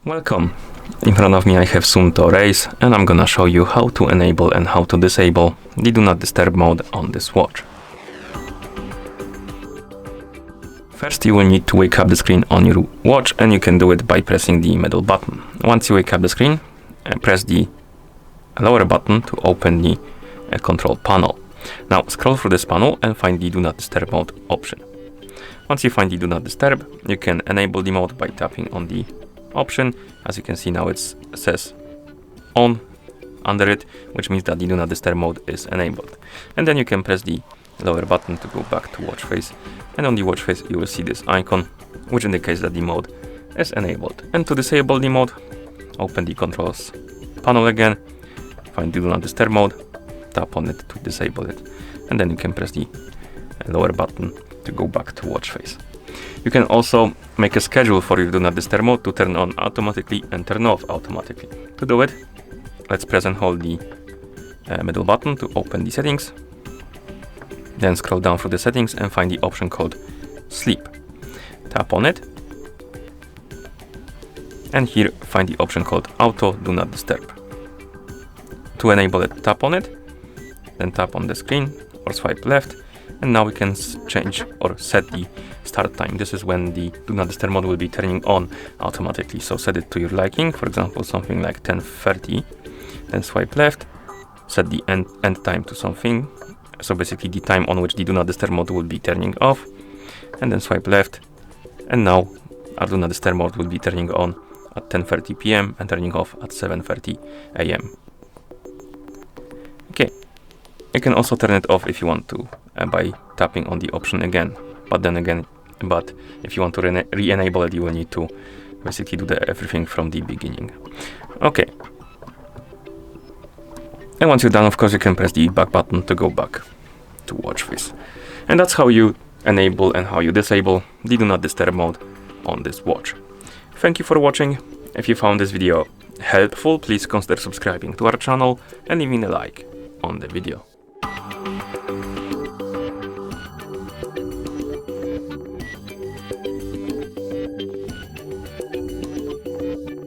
Welcome! In front of me I have SUUNTO Race and I'm gonna show you how to enable and how to disable the Do Not Disturb mode on this watch. First you will need to wake up the screen on your watch, and you can do it by pressing the middle button. Once you wake up the screen, press the lower button to open the control panel. Now scroll through this panel and find the Do Not Disturb mode option. Once you find the Do Not Disturb, you can enable the mode by tapping on the option. As you can see now, it says on under it, which means that the Do Not Disturb mode is enabled. And then you can press the lower button to go back to watch face, and on the watch face you will see this icon, which indicates that the mode is enabled. And to disable the mode, open the controls panel again, find the Do Not Disturb mode, tap on it to disable it, and then you can press the lower button to go back to watch face. You can also make a schedule for your Do Not Disturb mode to turn on automatically and turn off automatically. To do it, let's press and hold the middle button to open the settings. Then scroll down through the settings and find the option called Sleep. Tap on it. And here find the option called Auto Do Not Disturb. To enable it, tap on it. Then tap on the screen or swipe left. And now we can change or set the start time. This is when the Do Not Disturb mode will be turning on automatically. So set it to your liking, for example something like 10:30. Then swipe left, set the end time to something. So basically the time on which the Do Not Disturb mode will be turning off. And then swipe left. And now our Do Not Disturb mode will be turning on at 10:30 PM and turning off at 7:30 AM. Okay. You can also turn it off if you want to by tapping on the option again. But if you want to re-enable it, you will need to basically do everything from the beginning. Okay. And once you're done, of course, you can press the back button to go back to watch face. And that's how you enable and how you disable the Do Not Disturb mode on this watch. Thank you for watching. If you found this video helpful, please consider subscribing to our channel and leaving a like on the video.